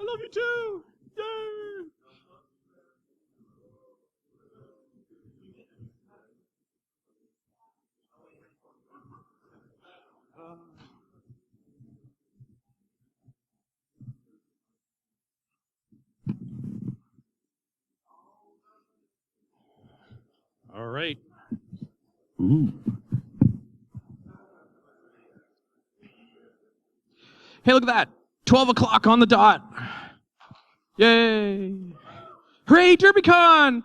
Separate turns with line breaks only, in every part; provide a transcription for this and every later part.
I love you too. Yay! All right. Ooh. Hey, look at that. 12 o'clock on the dot. Yay. Hooray, Derbycon!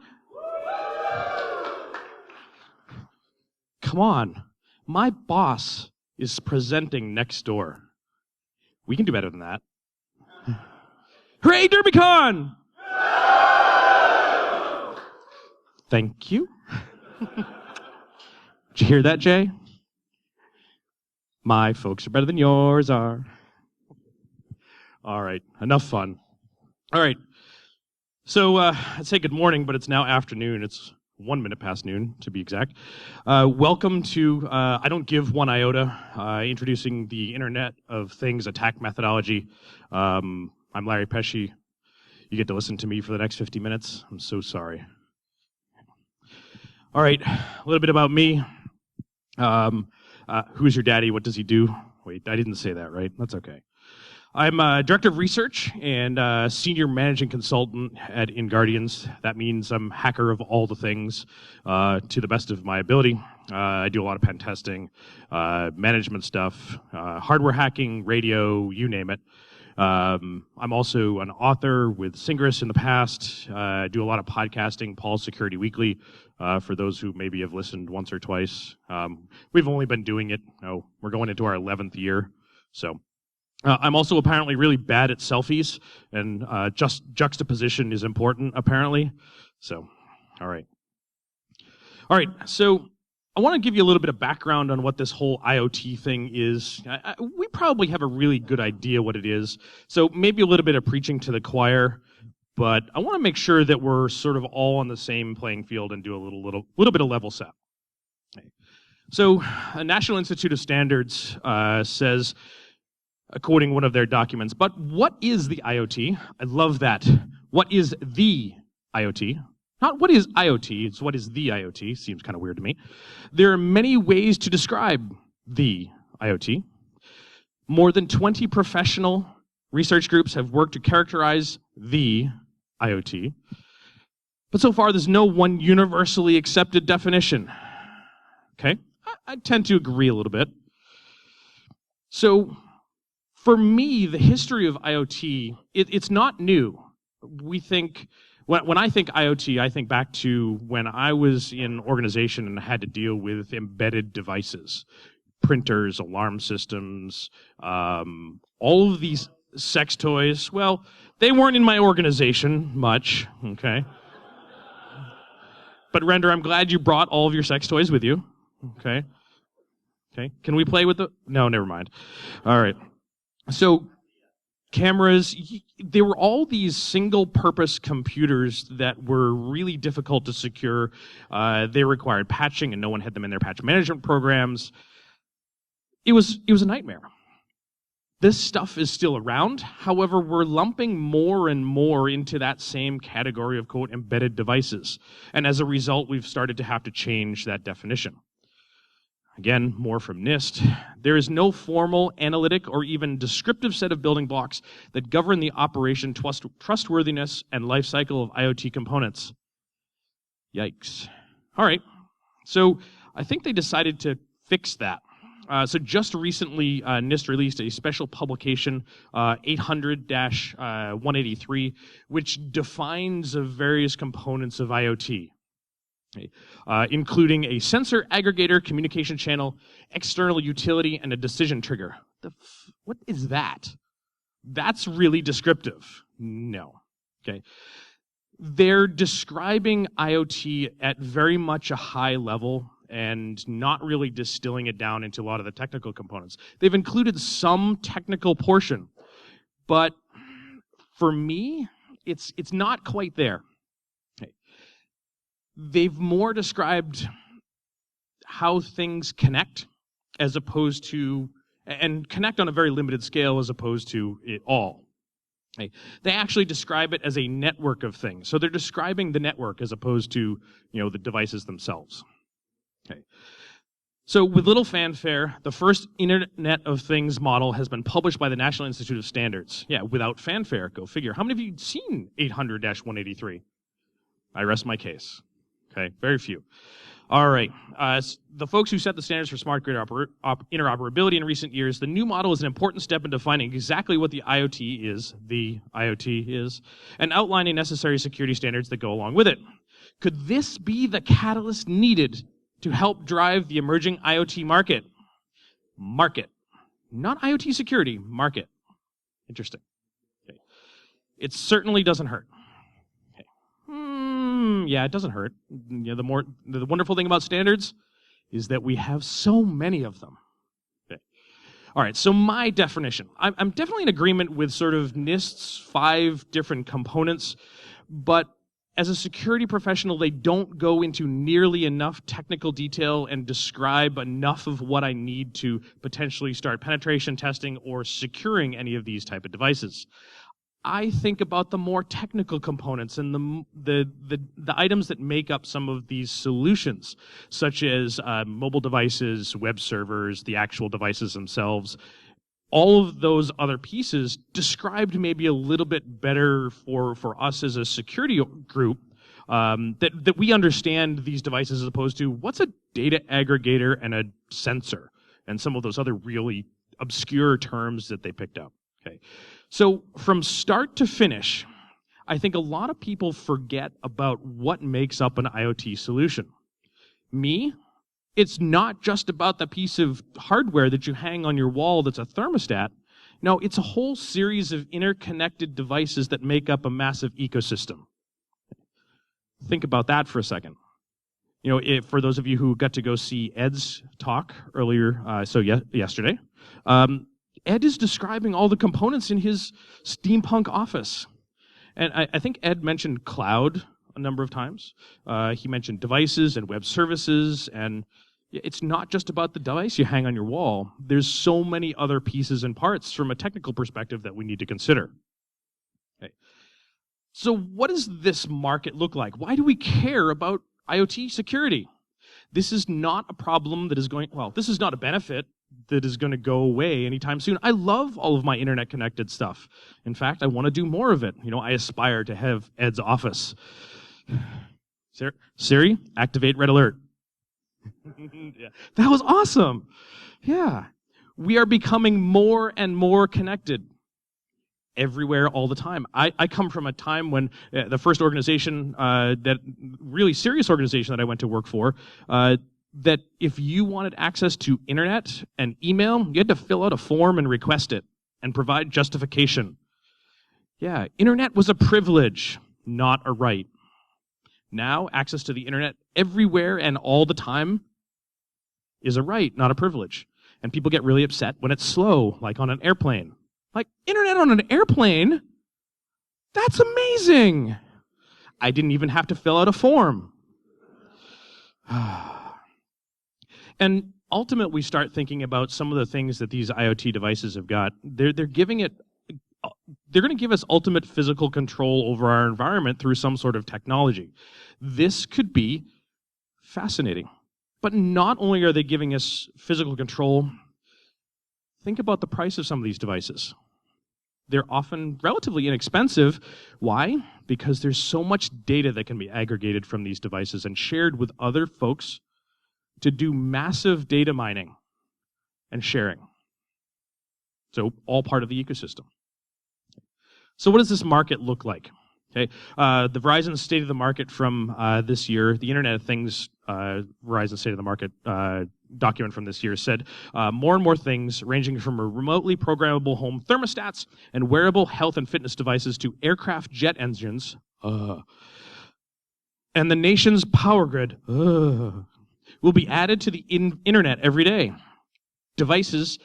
Come on. My boss is presenting next door. We can do better than that. Hooray, Derbycon! Thank you. Did you hear that, Jay? My folks are better than yours are. All right, enough fun. All right, so I'd say good morning, but it's now afternoon. It's 1 minute past noon, to be exact. Welcome to I Don't Give One Iota, introducing the Internet of Things attack methodology. I'm Larry Pesce. You get to listen to me for the next 50 minutes. I'm so sorry. All right, a little bit about me. Who's your daddy? What does he do? Wait, I didn't say that, right? That's okay. I'm Director of Research and Senior Managing Consultant at InGuardians. That means I'm hacker of all the things to the best of my ability. I do a lot of pen testing, management stuff, hardware hacking, radio, you name it. I'm also an author with Singress in the past. I do a lot of podcasting, Paul's Security Weekly, for those who maybe have listened once or twice. We've only been doing it, we're going into our 11th year, so. I'm also apparently really bad at selfies, and just juxtaposition is important, apparently. So, all right. All right, so I want to give you a little bit of background on what this whole IoT thing is. We probably have a really good idea what it is, so maybe a little bit of preaching to the choir, but I want to make sure that we're sort of all on the same playing field and do a little bit of level set. Okay. So, the National Institute of Standards says, quoting one of their documents, but what is the IoT? I love that. What is the IoT? Not what is IoT, it's what is the IoT. Seems kind of weird to me. There are many ways to describe the IoT. More than 20 professional research groups have worked to characterize the IoT. But so far, there's no one universally accepted definition. Okay? I tend to agree a little bit. So, for me, the history of IoT, it's not new. We think, when I think IoT, I think back to when I was in organization and had to deal with embedded devices, printers, alarm systems, all of these sex toys. Well, they weren't in my organization much, okay? But Render, I'm glad you brought all of your sex toys with you, okay? Okay, can we play with the, no, never mind. All right. So cameras, there were all these single-purpose computers that were really difficult to secure. They required patching, and no one had them in their patch management programs. It was a nightmare. This stuff is still around. However, we're lumping more and more into that same category of, quote, embedded devices. And as a result, we've started to have to change that definition. Again, more from NIST. There is no formal, analytic, or even descriptive set of building blocks that govern the operation, trustworthiness, and life cycle of IoT components. Yikes. All right. So I think they decided to fix that. So just recently, NIST released a special publication, 800-183, which defines the various components of IoT. Including a sensor aggregator, communication channel, external utility, and a decision trigger. What is that? That's really descriptive. No. Okay. They're describing IoT at very much a high level and not really distilling it down into a lot of the technical components. They've included some technical portion, but for me, it's not quite there. They've more described how things connect as opposed to, and connect on a very limited scale as opposed to it all. Okay. They actually describe it as a network of things. So they're describing the network as opposed to, the devices themselves. Okay. So with little fanfare, the first Internet of Things model has been published by the National Institute of Standards. Yeah, without fanfare, go figure. How many of you have seen 800-183? I rest my case. Okay, very few. All right. The folks who set the standards for smart grid interoperability in recent years, the new model is an important step in defining exactly what the IoT is, and outlining necessary security standards that go along with it. Could this be the catalyst needed to help drive the emerging IoT market? Market. Not IoT security, market. Interesting. Okay. It certainly doesn't hurt. Yeah, it doesn't hurt. The wonderful thing about standards is that we have so many of them. Okay. All right, so my definition. I'm definitely in agreement with sort of NIST's 5 different components, but as a security professional, they don't go into nearly enough technical detail and describe enough of what I need to potentially start penetration testing or securing any of these type of devices. I think about the more technical components and the items that make up some of these solutions, such as mobile devices, web servers, the actual devices themselves. All of those other pieces described maybe a little bit better for us as a security group, that we understand these devices as opposed to what's a data aggregator and a sensor and some of those other really obscure terms that they picked up. Okay. So from start to finish, I think a lot of people forget about what makes up an IoT solution. Me, it's not just about the piece of hardware that you hang on your wall that's a thermostat. No, it's a whole series of interconnected devices that make up a massive ecosystem. Think about that for a second. For those of you who got to go see Ed's talk earlier, yesterday, Ed is describing all the components in his steampunk office. And I think Ed mentioned cloud a number of times. He mentioned devices and web services, and it's not just about the device you hang on your wall. There's so many other pieces and parts from a technical perspective that we need to consider. Okay. So what does this market look like? Why do we care about IoT security? This is not a problem that is this is not a benefit that is going to go away anytime soon. I love all of my internet connected stuff. In fact, I want to do more of it. I aspire to have Ed's office. Siri, activate red alert. Yeah. That was awesome. Yeah. We are becoming more and more connected everywhere all the time. I come from a time when the first organization, that really serious organization that I went to work for, that if you wanted access to internet and email, you had to fill out a form and request it and provide justification. Yeah, internet was a privilege, not a right. Now, access to the internet everywhere and all the time is a right, not a privilege. And people get really upset when it's slow, like on an airplane. Like, internet on an airplane? That's amazing! I didn't even have to fill out a form. And ultimately, we start thinking about some of the things that these IoT devices have got. They're going to give us ultimate physical control over our environment through some sort of technology. This could be fascinating. But not only are they giving us physical control, think about the price of some of these devices. They're often relatively inexpensive. Why? Because there's so much data that can be aggregated from these devices and shared with other folks to do massive data mining and sharing. So all part of the ecosystem. So what does this market look like? Okay, the Verizon State of the Market from this year, the Internet of Things Verizon State of the Market document from this year said more and more things ranging from remotely programmable home thermostats and wearable health and fitness devices to aircraft jet engines and the nation's power grid will be added to the internet every day. Devices,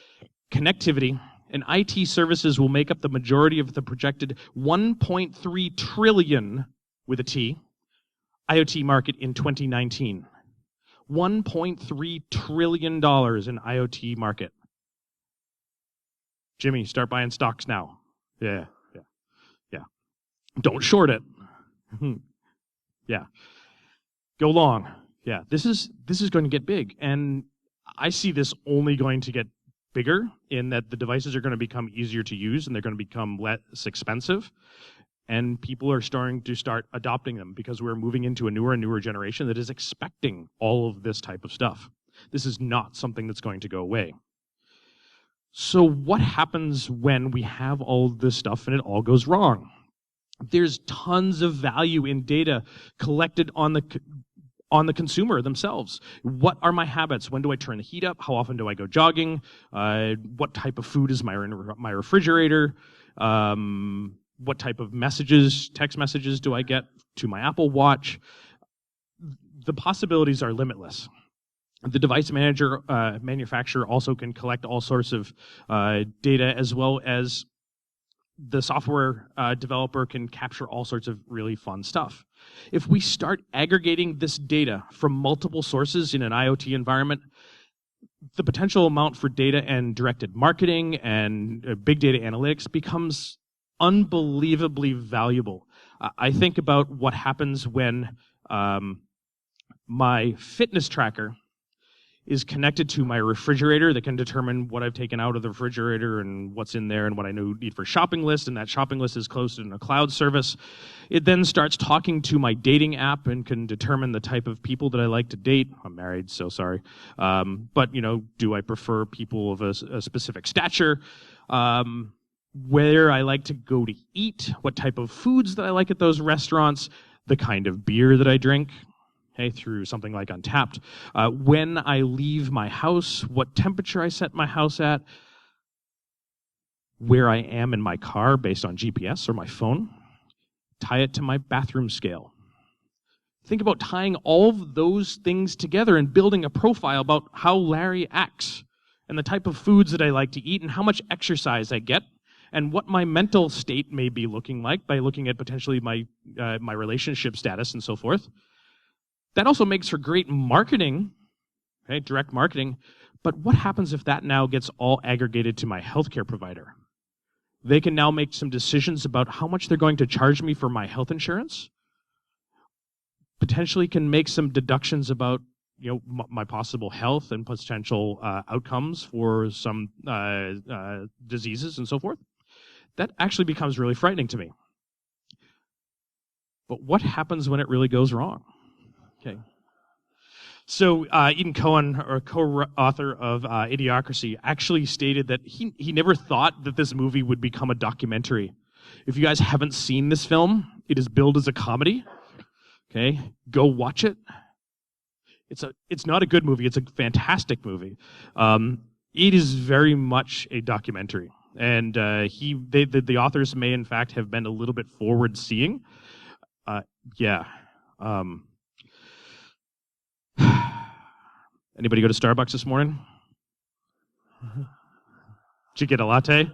connectivity, and IT services will make up the majority of the projected 1.3 trillion, with a T, IoT market in 2019. $1.3 trillion in IoT market. Jimmy, start buying stocks now. Yeah. Don't short it. Yeah. Go long. Yeah. This is going to get big. And I see this only going to get bigger in that the devices are going to become easier to use and they're going to become less expensive. And people are starting to adopting them because we're moving into a newer and newer generation that is expecting all of this type of stuff. This is not something that's going to go away. So what happens when we have all of this stuff and it all goes wrong? There's tons of value in data collected on the consumer themselves. What are my habits? When do I turn the heat up? How often do I go jogging? What type of food is my refrigerator? What type of text messages do I get to my Apple Watch? The possibilities are limitless. The device manufacturer also can collect all sorts of data, as well as the software developer can capture all sorts of really fun stuff. If we start aggregating this data from multiple sources in an IoT environment, the potential amount for data and directed marketing and big data analytics becomes unbelievably valuable. I think about what happens when my fitness tracker is connected to my refrigerator that can determine what I've taken out of the refrigerator and what's in there and what I need for shopping list, and that shopping list is closed in a cloud service. It then starts talking to my dating app and can determine the type of people that I like to date. I'm married, so sorry. But, do I prefer people of a specific stature? Where I like to go to eat, what type of foods that I like at those restaurants, the kind of beer that I drink. Through something like Untapped. When I leave my house, what temperature I set my house at, where I am in my car based on GPS or my phone, tie it to my bathroom scale. Think about tying all of those things together and building a profile about how Larry acts and the type of foods that I like to eat and how much exercise I get and what my mental state may be looking like by looking at potentially my relationship status and so forth. That also makes for great marketing, direct marketing. But what happens if that now gets all aggregated to my healthcare provider? They can now make some decisions about how much they're going to charge me for my health insurance. Potentially can make some deductions about my possible health and potential outcomes for some diseases and so forth. That actually becomes really frightening to me. But what happens when it really goes wrong? Okay. So Eden Cohen, or co-author of Idiocracy, actually stated that he never thought that this movie would become a documentary. If you guys haven't seen this film, it is billed as a comedy. Okay, go watch it. It's not a good movie. It's a fantastic movie. It is very much a documentary, and the authors may in fact have been a little bit forward-seeing. Anybody go to Starbucks this morning? Did you get a latte?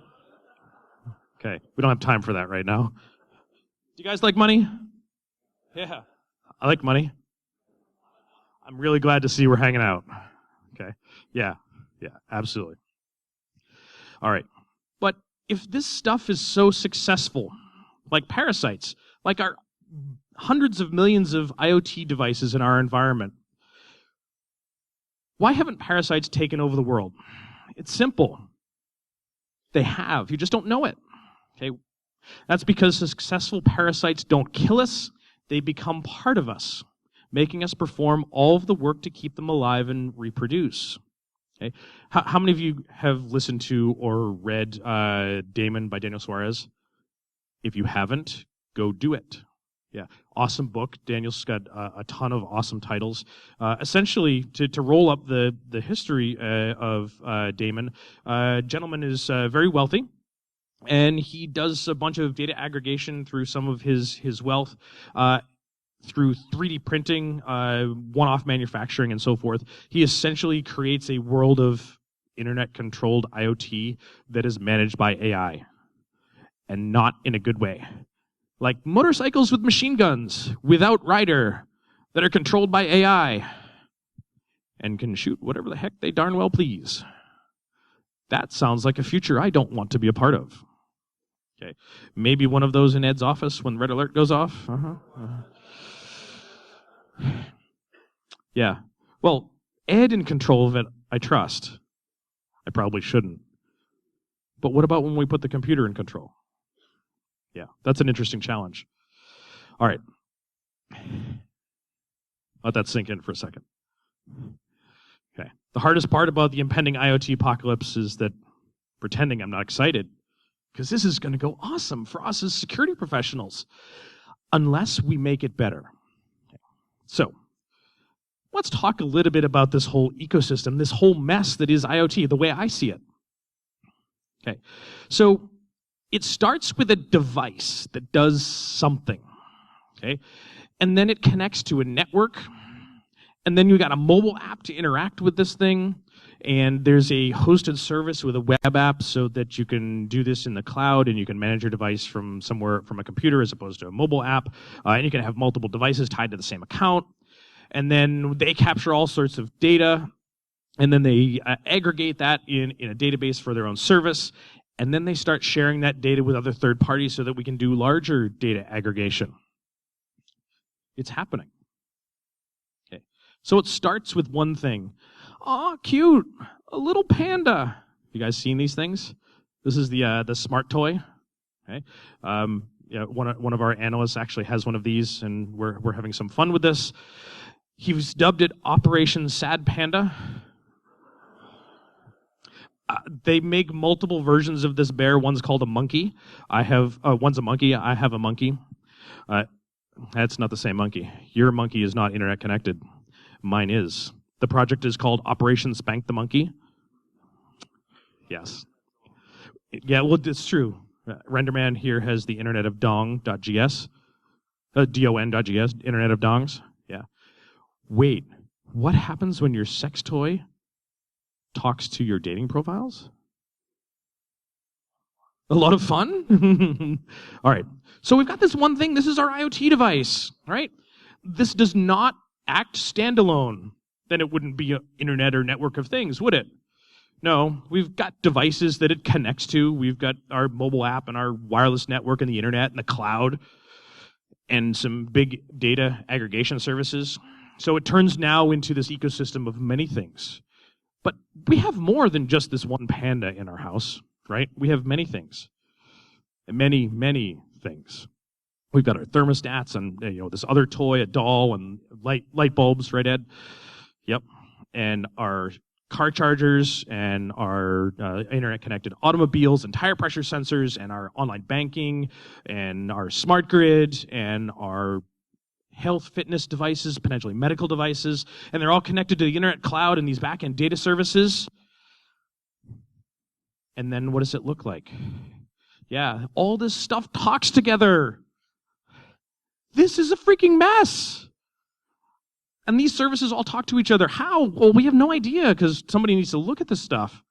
Okay, we don't have time for that right now. Do you guys like money? Yeah, I like money. I'm really glad to see we're hanging out. Okay, yeah, absolutely. All right, but if this stuff is so successful, like parasites, like our hundreds of millions of IoT devices in our environment, why haven't parasites taken over the world? It's simple. They have. You just don't know it. Okay? That's because successful parasites don't kill us. They become part of us, making us perform all of the work to keep them alive and reproduce. Okay? How many of you have listened to or read Damon by Daniel Suarez? If you haven't, go do it. Yeah, awesome book. Daniel's got a ton of awesome titles. Essentially, to roll up the history of Damon, gentleman is very wealthy, and he does a bunch of data aggregation through some of his wealth, through 3D printing, one-off manufacturing, and so forth. He essentially creates a world of internet-controlled IoT that is managed by AI, and not in a good way. Like motorcycles with machine guns, without rider, that are controlled by AI, and can shoot whatever the heck they darn well please. That sounds like a future I don't want to be a part of. Okay. Maybe one of those in Ed's office when red alert goes off. Yeah. Well, Ed in control of it, I trust. I probably shouldn't. But what about when we put the computer in control? Yeah, that's an interesting challenge. All right. Let that sink in for a second. Okay. The hardest part about the impending IoT apocalypse is that pretending I'm not excited, because this is going to go awesome for us as security professionals, unless we make it better. Okay. So, let's talk a little bit about this whole ecosystem, this whole mess that is IoT, the way I see it. Okay. So, it starts with a device that does something. Okay. And then it connects to a network. And then you got a mobile app to interact with this thing. And there's a hosted service with a web app so that you can do this in the cloud and you can manage your device from somewhere, from a computer as opposed to a mobile app. And you can have multiple devices tied to the same account. And then they capture all sorts of data. And then they aggregate that in a database for their own service. And then they start sharing that data with other third parties so that we can do larger data aggregation. It's happening. Okay. So it starts with one thing. Aw, cute, a little panda. You guys seen these things? This is the smart toy. Okay. Yeah, one of our analysts actually has one of these, and we're having some fun with this. He's dubbed it Operation Sad Panda. They make multiple versions of this bear. One's called a monkey. One's a monkey. I have a monkey. That's not the same monkey. Your monkey is not internet connected. Mine is. The project is called Operation Spank the Monkey. Yes. Yeah, well, it's true. RenderMan here has the Internet of Dong.gs. DON.gs, Internet of Dongs. Yeah. Wait, what happens when your sex toy talks to your dating profiles? A lot of fun? All right. So we've got this one thing. This is our IoT device, right? This does not act standalone. Then it wouldn't be an internet or network of things, would it? No, we've got devices that it connects to. We've got our mobile app and our wireless network and the internet and the cloud and some big data aggregation services. So it turns now into this ecosystem of many things. But we have more than just this one panda in our house, right? We have many things. Many, many things. We've got our thermostats and this other toy, a doll, and light bulbs, right, Ed? Yep. And our car chargers and our internet-connected automobiles and tire pressure sensors and our online banking and our smart grid and our health fitness devices, potentially medical devices, and they're all connected to the internet cloud and these back-end data services. And then what does it look like? Yeah, all this stuff talks together. This is a freaking mess. And these services all talk to each other. How? Well, we have no idea because somebody needs to look at this stuff.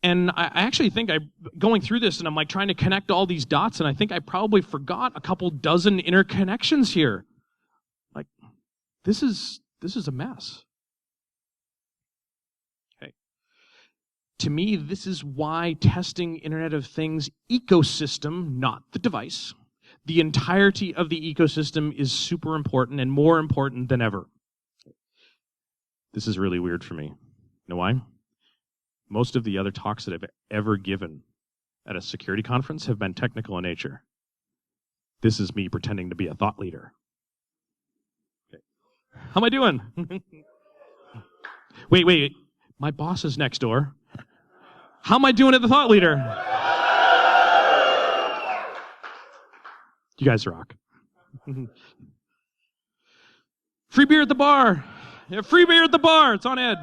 And I actually think going through this and I'm like trying to connect all these dots, and I think I probably forgot a couple dozen interconnections here. Like, this is a mess. Okay. To me, this is why testing Internet of Things ecosystem, not the device, the entirety of the ecosystem is super important and more important than ever. This is really weird for me. You know why? Most of the other talks that I've ever given at a security conference have been technical in nature. This is me pretending to be a thought leader. Okay. How am I doing? Wait. My boss is next door. How am I doing at the thought leader? You guys rock. Free beer at the bar. Yeah, free beer at the bar. It's on Ed.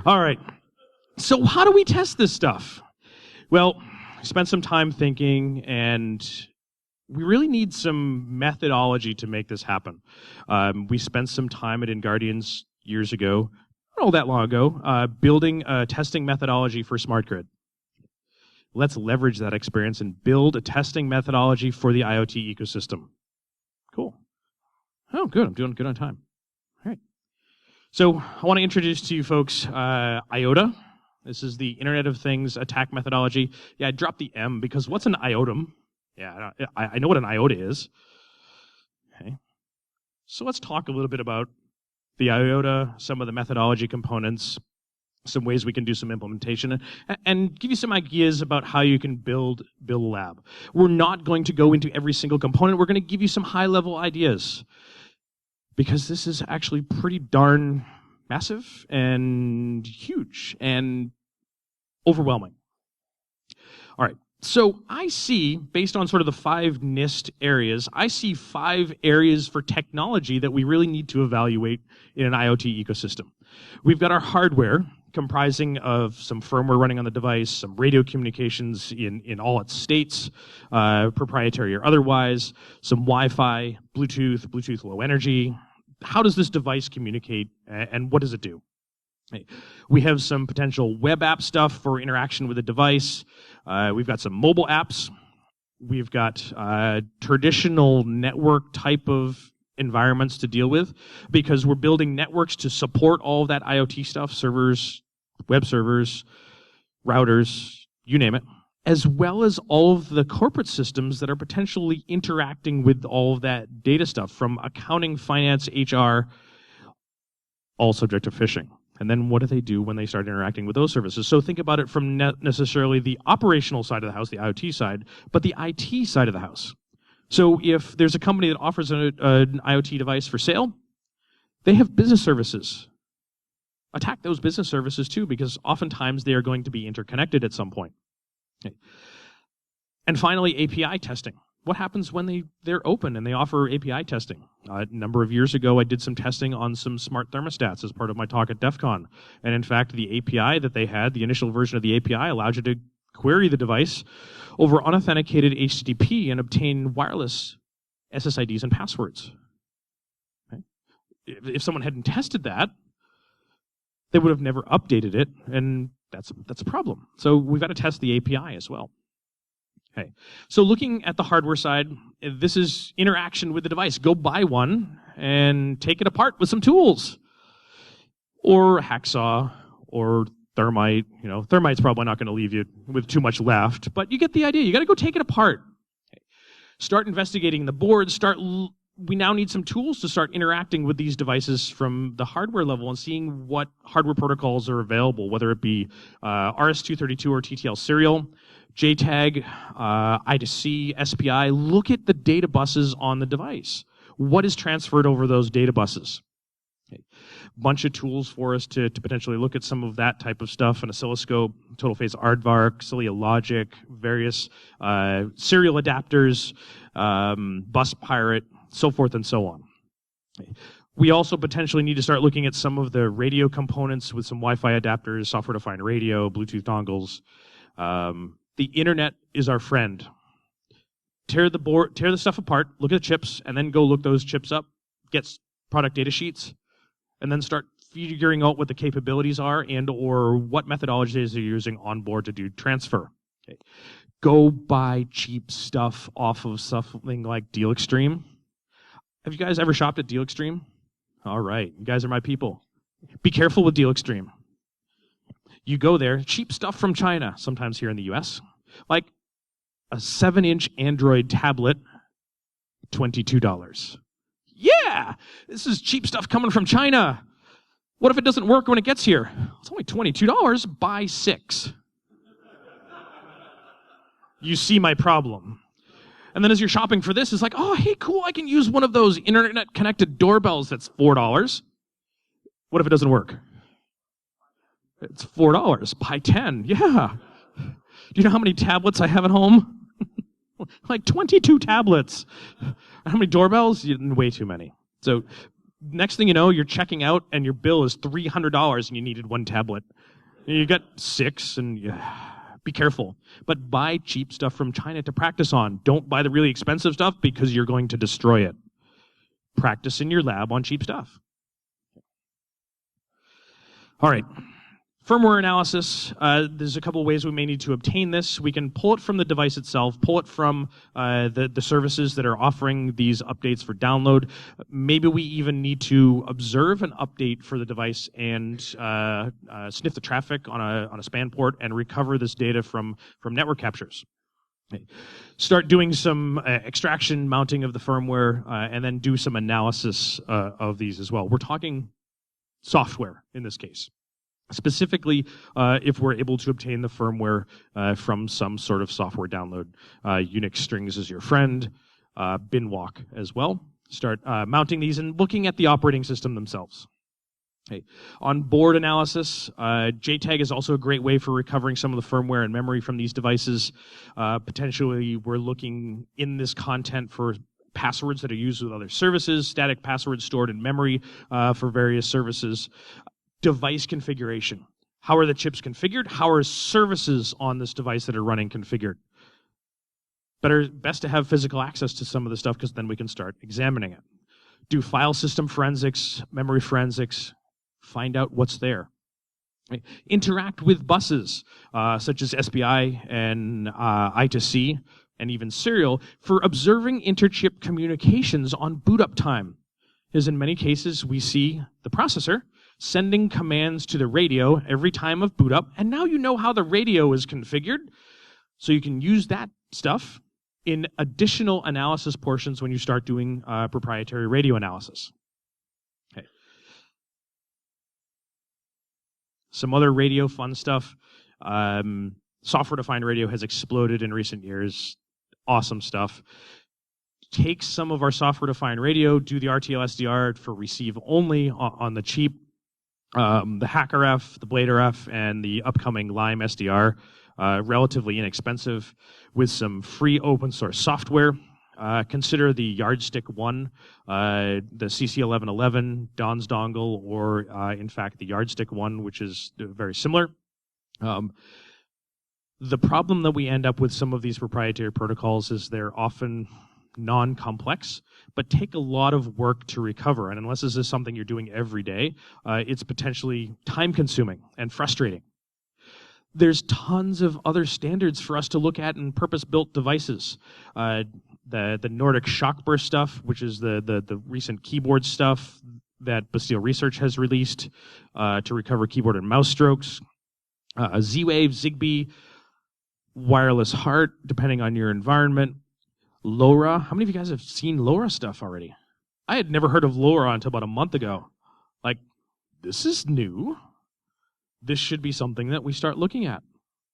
All right. So how do we test this stuff? Well, I spent some time thinking, and we really need some methodology to make this happen. We spent some time at InGuardians years ago, not all that long ago, building a testing methodology for Smart Grid. Let's leverage that experience and build a testing methodology for the IoT ecosystem. Cool. Oh, good. I'm doing good on time. All right. So I want to introduce to you folks IoTA. This is the Internet of Things attack methodology. Yeah, I dropped the M because what's an IOTM? Yeah, I know what an IOTA is. Okay. So let's talk a little bit about the IOTA, some of the methodology components, some ways we can do some implementation, and give you some ideas about how you can build a lab. We're not going to go into every single component. We're going to give you some high-level ideas because this is actually pretty darn massive and huge and overwhelming. All right. So I see, based on sort of the 5 NIST areas, I see 5 areas for technology that we really need to evaluate in an IoT ecosystem. We've got our hardware, comprising of some firmware running on the device, some radio communications in all its states, proprietary or otherwise, some Wi-Fi, Bluetooth low energy. How does this device communicate, and what does it do? We have some potential web app stuff for interaction with the device. We've got some mobile apps. We've got traditional network type of environments to deal with because we're building networks to support all of that IoT stuff, servers, web servers, routers, you name it, as well as all of the corporate systems that are potentially interacting with all of that data stuff from accounting, finance, HR, all subject to phishing. And then what do they do when they start interacting with those services? So think about it from not necessarily the operational side of the house, the IoT side, but the IT side of the house. So if there's a company that offers an IoT device for sale, they have business services. Attack those business services too, because oftentimes they are going to be interconnected at some point. Okay. And finally, API testing. What happens when they're open and they offer API testing? A number of years ago, I did some testing on some smart thermostats as part of my talk at DEF CON. And in fact, the API that they had, the initial version of the API, allowed you to query the device over unauthenticated HTTP and obtain wireless SSIDs and passwords. Okay? If someone hadn't tested that, they would have never updated it, and that's a problem. So we've got to test the API as well. Okay, so looking at the hardware side, this is interaction with the device. Go buy one and take it apart with some tools. Or a hacksaw, or thermite. You know, thermite's probably not going to leave you with too much left, but you get the idea. You got to go take it apart. Okay. Start investigating the boards. We now need some tools to start interacting with these devices from the hardware level and seeing what hardware protocols are available, whether it be RS-232 or TTL serial, JTAG, I2C, SPI. Look at the data buses on the device. What is transferred over those data buses? Okay. Bunch of tools for us to potentially look at some of that type of stuff, an oscilloscope, total phase aardvark, Cilia logic, various serial adapters, bus pirate, so forth and so on. Okay. We also potentially need to start looking at some of the radio components with some Wi-Fi adapters, software-defined radio, Bluetooth dongles. The internet is our friend. Tear the stuff apart, look at the chips, and then go look those chips up, get product data sheets, and then start figuring out what the capabilities are and or what methodologies you're using on board to do transfer. Okay. Go buy cheap stuff off of something like Deal Extreme. Have you guys ever shopped at Deal Extreme? All right, you guys are my people. Be careful with Deal Extreme. You go there, cheap stuff from China, sometimes here in the US, like a 7-inch Android tablet, $22. Yeah, this is cheap stuff coming from China. What if it doesn't work when it gets here? It's only $22, buy 6. You see my problem. And then as you're shopping for this, it's like, oh, hey, cool, I can use one of those internet-connected doorbells that's $4. What if it doesn't work? It's $4, buy 10, yeah. Do you know how many tablets I have at home? Like 22 tablets. How many doorbells? Way too many. So next thing you know, you're checking out and your bill is $300 and you needed 1 tablet. And you got 6 and be careful. But buy cheap stuff from China to practice on. Don't buy the really expensive stuff because you're going to destroy it. Practice in your lab on cheap stuff. All right. Firmware analysis, there's a couple ways we may need to obtain this. We can pull it from the device itself, pull it from the services that are offering these updates for download. Maybe we even need to observe an update for the device and sniff the traffic on a span port and recover this data from network captures. Start doing some extraction, mounting of the firmware, and then do some analysis of these as well. We're talking software in this case. Specifically, if we're able to obtain the firmware from some sort of software download. Unix strings is your friend, binwalk as well. Start mounting these and looking at the operating system themselves. Okay. On board analysis, JTAG is also a great way for recovering some of the firmware and memory from these devices. Potentially, we're looking in this content for passwords that are used with other services, static passwords stored in memory for various services. Device configuration. How are the chips configured? How are services on this device that are running configured? Best to have physical access to some of the stuff because then we can start examining it. Do file system forensics, memory forensics, find out what's there. Right. Interact with buses such as SPI and I2C and even serial for observing interchip communications on boot up time. Because in many cases we see the processor sending commands to the radio every time of boot up, and now you know how the radio is configured, so you can use that stuff in additional analysis portions when you start doing proprietary radio analysis. Okay. Some other radio fun stuff. Software-defined radio has exploded in recent years. Awesome stuff. Take some of our software-defined radio, do the RTL SDR for receive only on the cheap. The HackerF, the BladeRF, and the upcoming Lime SDR, relatively inexpensive with some free open source software. Consider the Yardstick 1, the CC1111, Don's dongle, or in fact the Yardstick 1, which is very similar. The problem that we end up with some of these proprietary protocols is they're often non-complex, but take a lot of work to recover. And unless this is something you're doing every day, it's potentially time-consuming and frustrating. There's tons of other standards for us to look at in purpose-built devices. The Nordic Shockburst stuff, which is the recent keyboard stuff that Bastille Research has released to recover keyboard and mouse strokes. Z-Wave, Zigbee, wireless HART, depending on your environment. LoRa. How many of you guys have seen LoRa stuff already? I had never heard of LoRa until about a month ago. Like, this is new. This should be something that we start looking at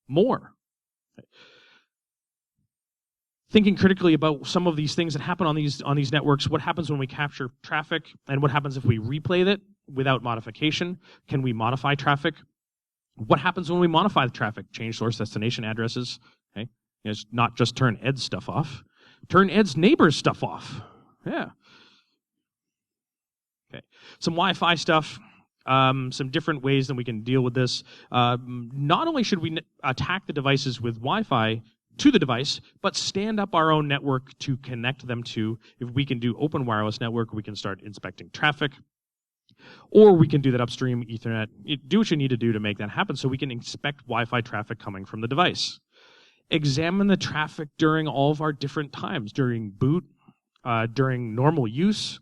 more. Okay. Thinking critically about some of these things that happen on these networks. What happens when we capture traffic, and what happens if we replay it without modification? Can we modify traffic? What happens when we modify the traffic? Change source destination addresses. Okay, it's not just turn Ed's stuff off. Turn Ed's neighbor's stuff off. Yeah. Okay. Some Wi-Fi stuff. Some different ways that we can deal with this. Not only should we attack the devices with Wi-Fi to the device, but stand up our own network to connect them to. If we can do open wireless network, we can start inspecting traffic. Or we can do that upstream Ethernet. Do what you need to do to make that happen so we can inspect Wi-Fi traffic coming from the device. Examine the traffic during all of our different times, during boot, during normal use,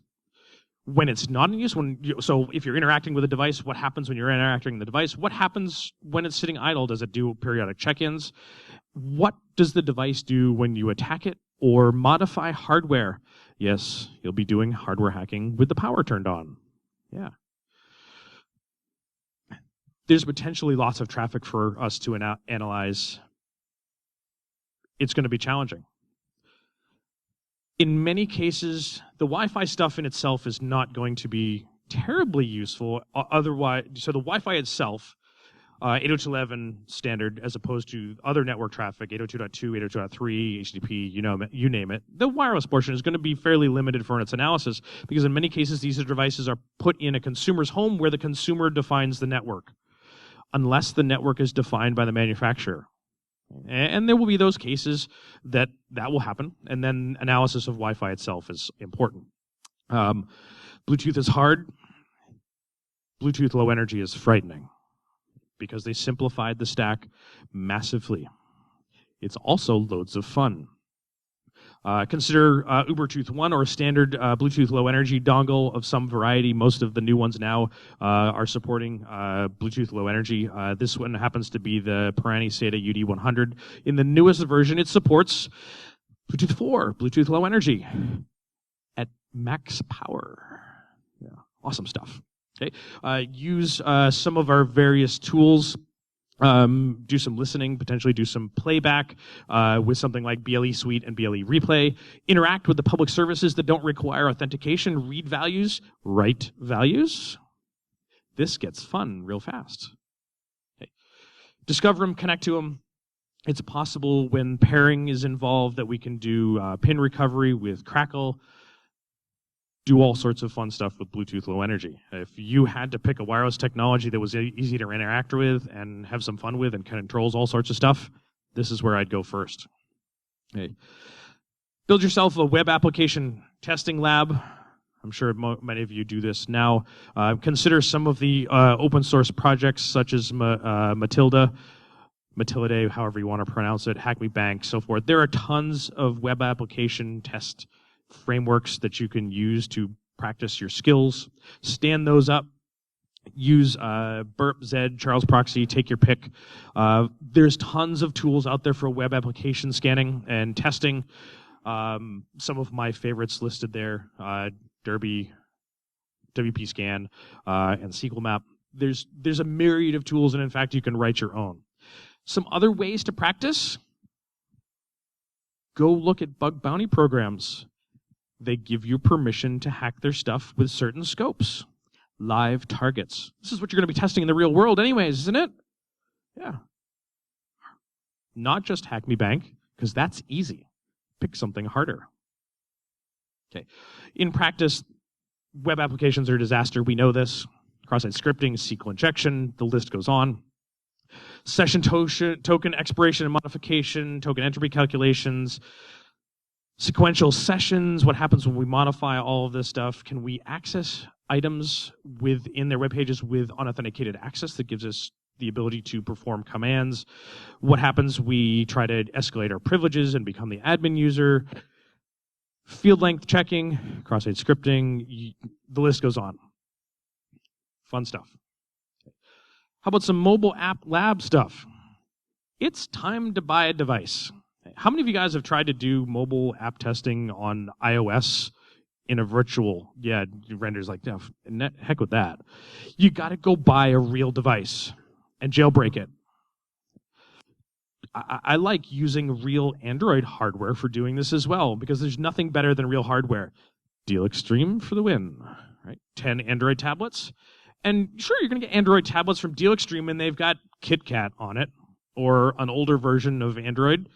when it's not in use. So if you're interacting with a device, what happens when you're interacting with the device? What happens when it's sitting idle? Does it do periodic check-ins? What does the device do when you attack it or modify hardware? Yes, you'll be doing hardware hacking with the power turned on. Yeah. There's potentially lots of traffic for us to analyze. It's going to be challenging. In many cases, the Wi-Fi stuff in itself is not going to be terribly useful. Otherwise, so the Wi-Fi itself, 802.11 standard, as opposed to other network traffic, 802.2, 802.3, HTTP, you name it. The wireless portion is going to be fairly limited for its analysis because in many cases, these devices are put in a consumer's home where the consumer defines the network, unless the network is defined by the manufacturer. And there will be those cases that will happen, and then analysis of Wi-Fi itself is important. Bluetooth is hard. Bluetooth low energy is frightening because they simplified the stack massively. It's also loads of fun. Consider Ubertooth 1 or a standard Bluetooth Low Energy dongle of some variety. Most of the new ones now are supporting Bluetooth Low Energy. This one happens to be the Pirani SATA UD100. In the newest version, it supports Bluetooth 4, Bluetooth Low Energy at max power. Yeah, awesome stuff. Okay, use some of our various tools. Do some listening, potentially do some playback with something like BLE Suite and BLE Replay. Interact with the public services that don't require authentication. Read values, write values. This gets fun real fast. Okay. Discover them, connect to them. It's possible when pairing is involved that we can do pin recovery with Crackle. Do all sorts of fun stuff with Bluetooth Low Energy. If you had to pick a wireless technology that was easy to interact with and have some fun with and controls all sorts of stuff, this is where I'd go first. Okay. Build yourself a web application testing lab. I'm sure many of you do this now. Consider some of the open source projects such as Matilda, however you want to pronounce it, Hack Me Bank, so forth. There are tons of web application test frameworks that you can use to practice your skills. Stand those up. Use Burp, Zed, Charles Proxy, take your pick. There's tons of tools out there for web application scanning and testing. Some of my favorites listed there, Derby, WP Scan, and SQL Map. There's a myriad of tools, and in fact, you can write your own. Some other ways to practice, go look at bug bounty programs. They give you permission to hack their stuff with certain scopes. Live targets. This is what you're going to be testing in the real world anyways, isn't it? Yeah. Not just Hack Me Bank, because that's easy. Pick something harder. Okay. In practice, web applications are a disaster. We know this. Cross-site scripting, SQL injection, the list goes on. Session token expiration and modification, token entropy calculations, sequential sessions, what happens when we modify all of this stuff? Can we access items within their web pages with unauthenticated access that gives us the ability to perform commands? What happens we try to escalate our privileges and become the admin user? Field length checking, cross-site scripting, the list goes on. Fun stuff. How about some mobile app lab stuff? It's time to buy a device. How many of you guys have tried to do mobile app testing on iOS in a virtual? Yeah, renders like, yeah, heck with that. You got to go buy a real device and jailbreak it. I like using real Android hardware for doing this as well, because there's nothing better than real hardware. Deal Extreme for the win, right? 10 Android tablets. And sure, you're going to get Android tablets from Deal Extreme, and they've got KitKat on it, or an older version of Android.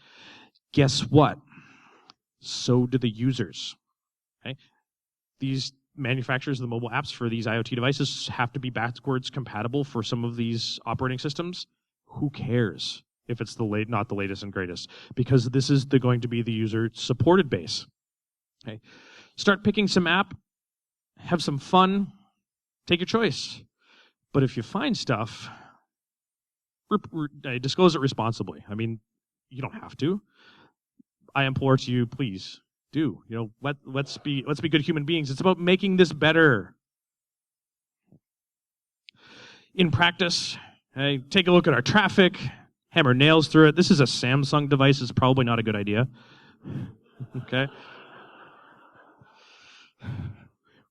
Guess what? So do the users. Okay? These manufacturers of the mobile apps for these IoT devices have to be backwards compatible for some of these operating systems. Who cares if it's not the latest and greatest? Because this is going to be the user-supported base. Okay? Start picking some app, have some fun, take your choice. But if you find stuff, disclose it responsibly. I mean, you don't have to. I implore to you, please do. You know, let's be good human beings. It's about making this better. In practice, take a look at our traffic, hammer nails through it. This is a Samsung device. It's probably not a good idea. Okay.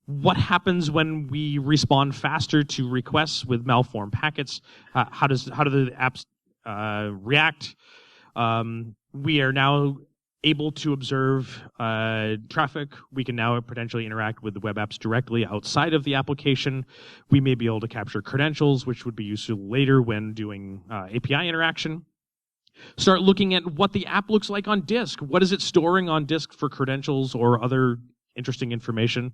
What happens when we respond faster to requests with malformed packets? How do the apps react? We are now able to observe traffic. We can now potentially interact with the web apps directly outside of the application. We may be able to capture credentials, which would be useful later when doing API interaction. Start looking at what the app looks like on disk. What is it storing on disk for credentials or other interesting information?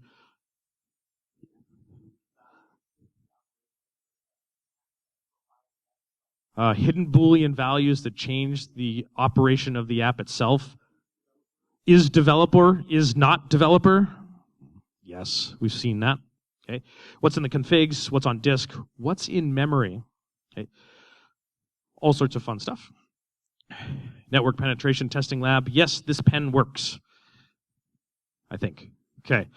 Hidden Boolean values that change the operation of the app itself. Is developer, is not developer? Yes, we've seen that. Okay. What's in the configs? What's on disk? What's in memory? Okay. all sorts of fun stuff. Network penetration testing lab. Yes, this pen works. I think. Okay.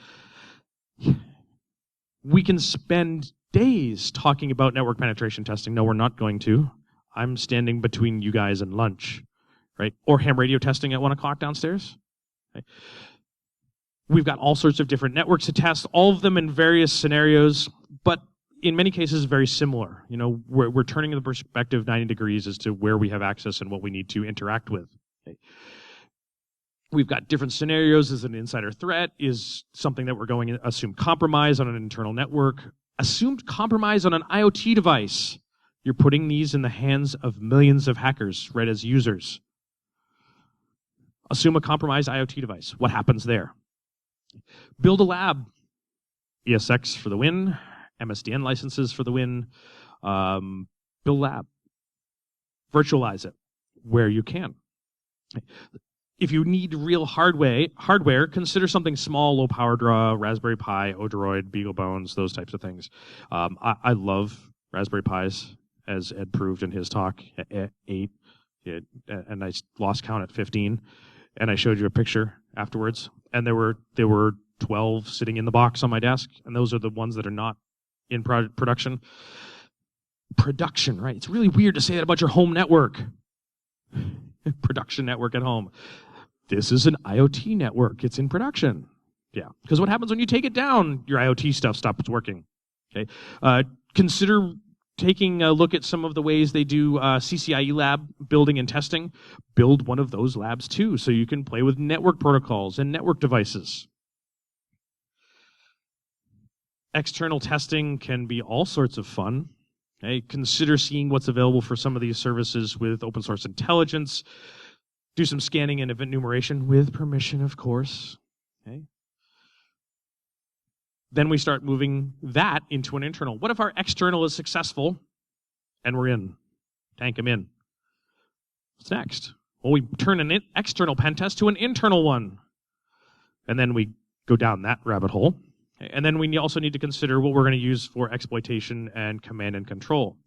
We can spend days talking about network penetration testing. No, we're not going to. I'm standing between you guys and lunch, right? Or ham radio testing at 1 o'clock downstairs. Okay. We've got all sorts of different networks to test, all of them in various scenarios, but in many cases very similar. You know, we're turning the perspective 90 degrees as to where we have access and what we need to interact with. Okay. We've got different scenarios. Is an insider threat? Is something that we're going to assume compromise on an internal network? Assumed compromise on an IoT device. You're putting these in the hands of millions of hackers, right, as users. Assume a compromised IoT device. What happens there? Build a lab. ESX for the win. MSDN licenses for the win. Build a lab. Virtualize it where you can. If you need real hardware, consider something small, low power draw, Raspberry Pi, Odroid, BeagleBones, those types of things. I love Raspberry Pis, as Ed proved in his talk at 8, and I lost count at 15. And I showed you a picture afterwards, and there were 12 sitting in the box on my desk, and those are the ones that are not in production. Production, right? It's really weird to say that about your home network. Production network at home. This is an IoT network. It's in production. Yeah, because what happens when you take it down? Your IoT stuff stops working. Okay. Consider taking a look at some of the ways they do CCIE lab building and testing. Build one of those labs too, so you can play with network protocols and network devices. External testing can be all sorts of fun. Okay. Consider seeing what's available for some of these services with open source intelligence. Do some scanning and event enumeration with permission, of course. Okay. Then we start moving that into an internal. What if our external is successful and we're in? Tank them in. What's next? Well, we turn an external pen test to an internal one. And then we go down that rabbit hole. And then we also need to consider what we're going to use for exploitation and command and control.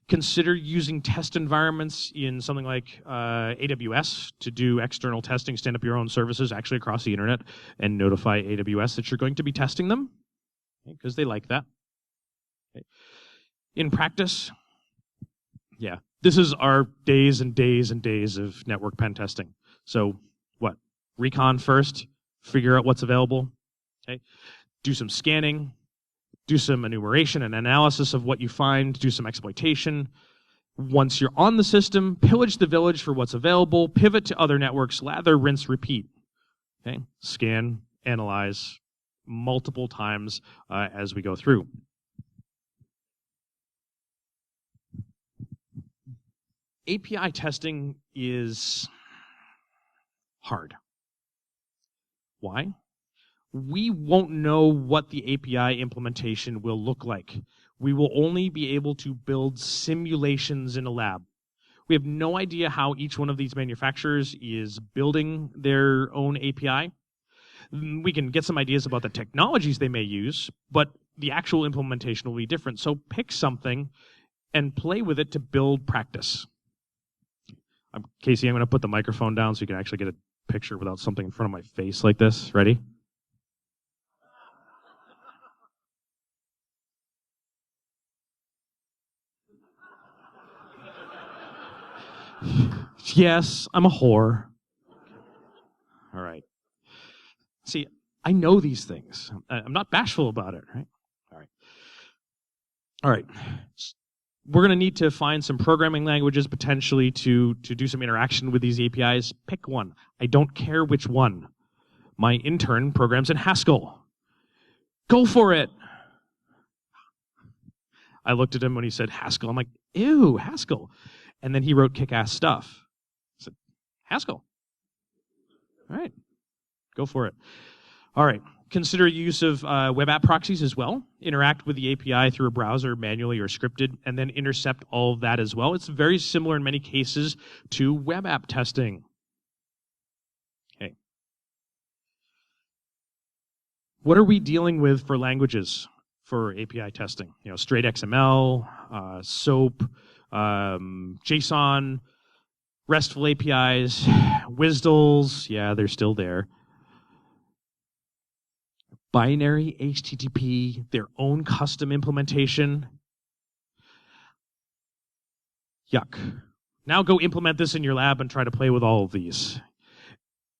Consider using test environments in something like AWS to do external testing, stand up your own services actually across the internet, and notify AWS that you're going to be testing them, because they like that. Okay. In practice, yeah, this is our days and days and days of network pen testing. So what? Recon first, figure out what's available, okay? Do some scanning, do some enumeration and analysis of what you find, do some exploitation. Once you're on the system, pillage the village for what's available, pivot to other networks, lather, rinse, repeat. Okay? Scan, analyze multiple times as we go through. API testing is hard. Why? We won't know what the API implementation will look like. We will only be able to build simulations in a lab. We have no idea how each one of these manufacturers is building their own API. We can get some ideas about the technologies they may use, but the actual implementation will be different. So pick something and play with it to build practice. Casey, I'm going to put the microphone down so you can actually get a picture without something in front of my face like this. Ready? Yes, I'm a whore. All right. See, I know these things. I'm not bashful about it, right? All right. We're going to need to find some programming languages potentially to do some interaction with these APIs. Pick one. I don't care which one. My intern programs in Haskell. Go for it. I looked at him when he said Haskell. I'm like, ew, Haskell. And then he wrote kick-ass stuff. I said, Haskell. All right. Go for it. All right. Consider use of web app proxies as well. Interact with the API through a browser manually or scripted, and then intercept all of that as well. It's very similar in many cases to web app testing. Okay. What are we dealing with for languages for API testing? You know, straight XML, SOAP, JSON, RESTful APIs, WSDLs, yeah, they're still there. Binary HTTP, their own custom implementation. Yuck. Now go implement this in your lab and try to play with all of these.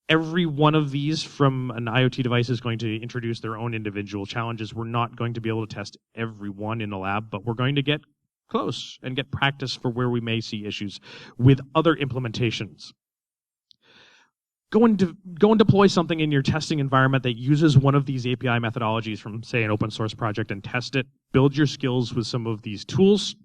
Every one of these from an IoT device is going to introduce their own individual challenges. We're not going to be able to test every one in the lab, but we're going to get close and get practice for where we may see issues with other implementations. Go and deploy something in your testing environment that uses one of these API methodologies from, say, an open source project and test it. Build your skills with some of these tools,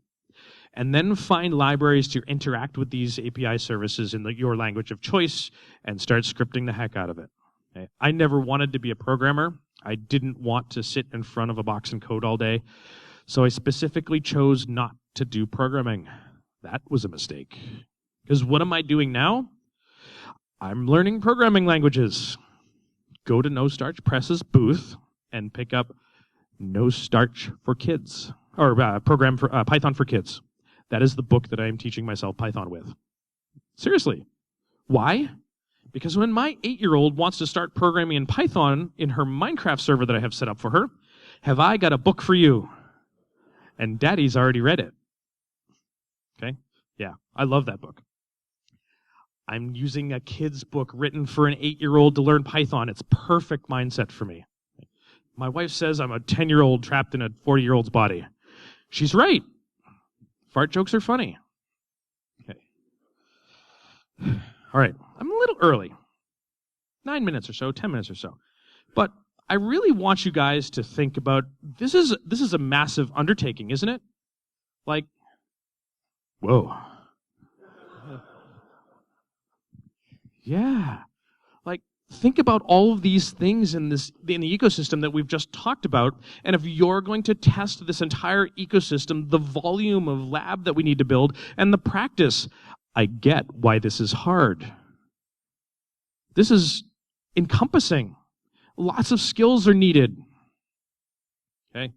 and then find libraries to interact with these API services in your language of choice and start scripting the heck out of it. Okay? I never wanted to be a programmer. I didn't want to sit in front of a box and code all day, so I specifically chose not to do programming. That was a mistake. Because what am I doing now? I'm learning programming languages. Go to No Starch Press's booth and pick up No Starch for Kids, or Python for Kids. That is the book that I am teaching myself Python with. Seriously. Why? Because when my 8-year-old wants to start programming in Python in her Minecraft server that I have set up for her, have I got a book for you? And Daddy's already read it. Okay? Yeah, I love that book. I'm using a kid's book written for an 8-year-old to learn Python. It's perfect mindset for me. My wife says I'm a 10-year-old trapped in a 40-year-old's body. She's right. Fart jokes are funny. Okay. All right. I'm a little early. 9 minutes or so, 10 minutes or so. But I really want you guys to think about, this is a massive undertaking, isn't it? Like, whoa. Yeah. Like, think about all of these things in the ecosystem that we've just talked about, and if you're going to test this entire ecosystem, the volume of lab that we need to build, and the practice, I get why this is hard. This is encompassing. Lots of skills are needed. Okay?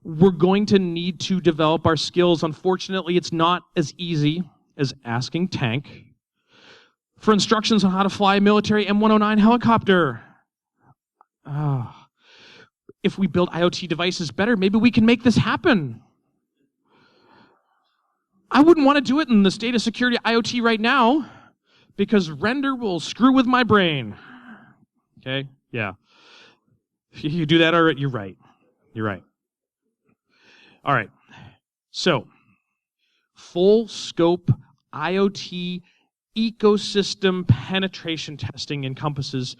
We're going to need to develop our skills. Unfortunately, it's not as easy as asking Tank for instructions on how to fly a military M109 helicopter. If we build IoT devices better, maybe we can make this happen. I wouldn't want to do it in the state of security IoT right now because render will screw with my brain. Okay? Yeah. If you do that already, you're right. You're right. All right. So, full scope IoT ecosystem penetration testing encompasses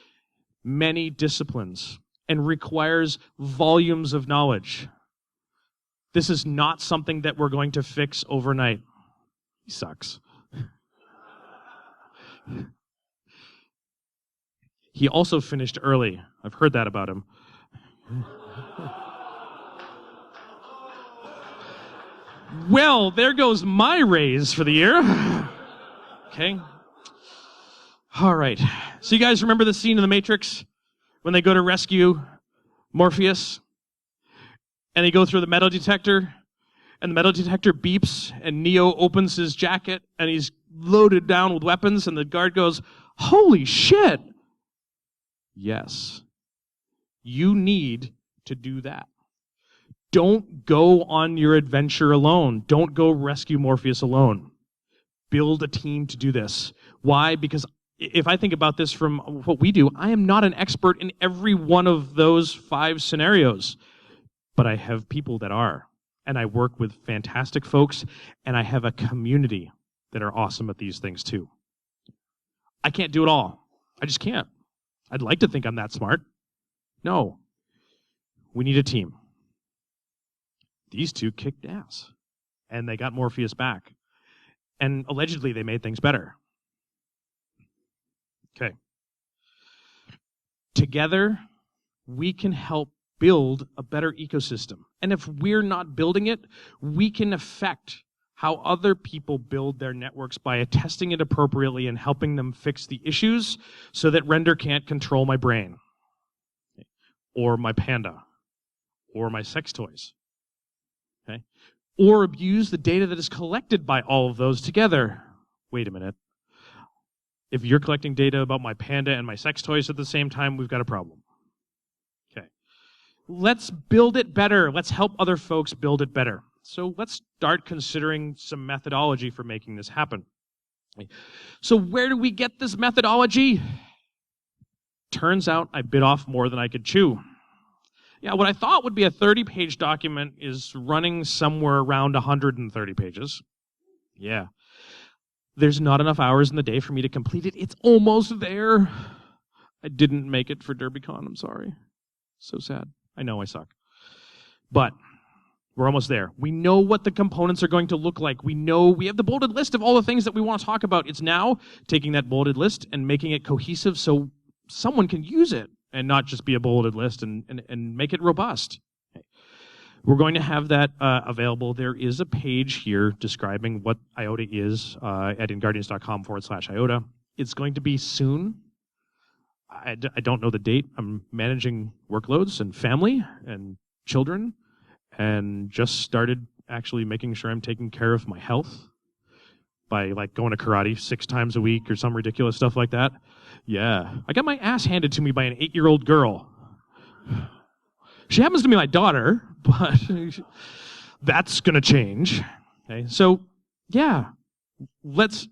many disciplines and requires volumes of knowledge. This is not something that we're going to fix overnight. He sucks. He also finished early. I've heard that about him. Well, there goes my raise for the year. Okay. All right. So you guys remember the scene in The Matrix when they go to rescue Morpheus? And they go through the metal detector, and the metal detector beeps, and Neo opens his jacket, and he's loaded down with weapons, and the guard goes, "Holy shit!" Yes. You need to do that. Don't go on your adventure alone. Don't go rescue Morpheus alone. Build a team to do this. Why? Because if I think about this from what we do, I am not an expert in every one of those 5 scenarios, but I have people that are, and I work with fantastic folks, and I have a community that are awesome at these things too. I can't do it all. I just can't. I'd like to think I'm that smart. No. We need a team. These 2 kicked ass, and they got Morpheus back. And allegedly, they made things better. Okay. Together, we can help build a better ecosystem. And if we're not building it, we can affect how other people build their networks by testing it appropriately and helping them fix the issues so that render can't control my brain, or my panda, or my sex toys. Okay? or abuse the data that is collected by all of those together. Wait a minute. If you're collecting data about my panda and my sex toys at the same time, we've got a problem. Okay. Let's build it better. Let's help other folks build it better. So let's start considering some methodology for making this happen. So where do we get this methodology? Turns out I bit off more than I could chew. Yeah, what I thought would be a 30-page document is running somewhere around 130 pages. Yeah. There's not enough hours in the day for me to complete it. It's almost there. I didn't make it for Derbycon. I'm sorry. So sad. I know I suck. But we're almost there. We know what the components are going to look like. We know we have the bulleted list of all the things that we want to talk about. It's now taking that bulleted list and making it cohesive so someone can use it and not just be a bulleted list and make it robust. Okay. We're going to have that available. There is a page here describing what IoTA is at inguardians.com/IoTA. It's going to be soon. I don't know the date. I'm managing workloads and family and children and just started actually making sure I'm taking care of my health by like going to karate 6 times a week or some ridiculous stuff like that. Yeah. I got my ass handed to me by an 8-year-old girl. She happens to be my daughter, but that's going to change. Okay. So, yeah. Let's,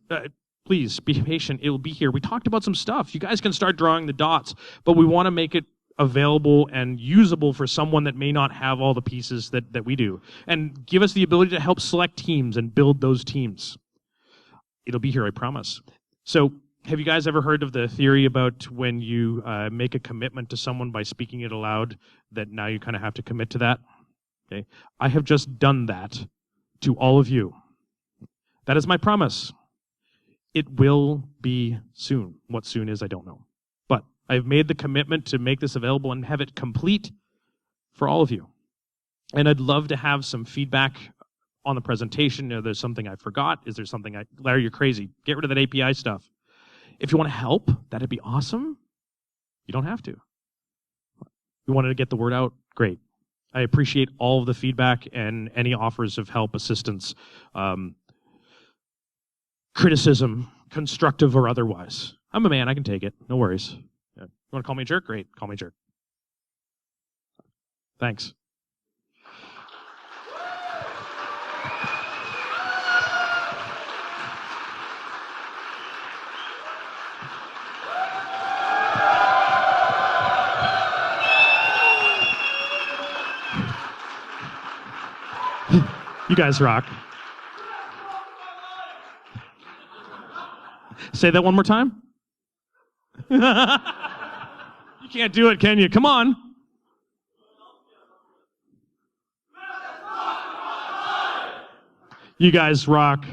please be patient. It'll be here. We talked about some stuff. You guys can start drawing the dots, but we want to make it available and usable for someone that may not have all the pieces that we do. And give us the ability to help select teams and build those teams. It'll be here, I promise. So, have you guys ever heard of the theory about when you make a commitment to someone by speaking it aloud, that now you kind of have to commit to that? Okay. I have just done that to all of you. That is my promise. It will be soon. What soon is, I don't know. But I've made the commitment to make this available and have it complete for all of you. And I'd love to have some feedback on the presentation. Is there something I forgot? Is there something Larry, you're crazy. Get rid of that API stuff. If you want to help, that'd be awesome. You don't have to. We wanted to get the word out. Great. I appreciate all of the feedback and any offers of help, assistance, criticism, constructive or otherwise. I'm a man. I can take it. No worries. Yeah. You want to call me a jerk? Great. Call me a jerk. Thanks. You guys rock. Say that one more time. You can't do it, can you? Come on. You guys rock.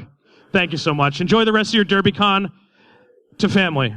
Thank you so much. Enjoy the rest of your Derbycon. To family.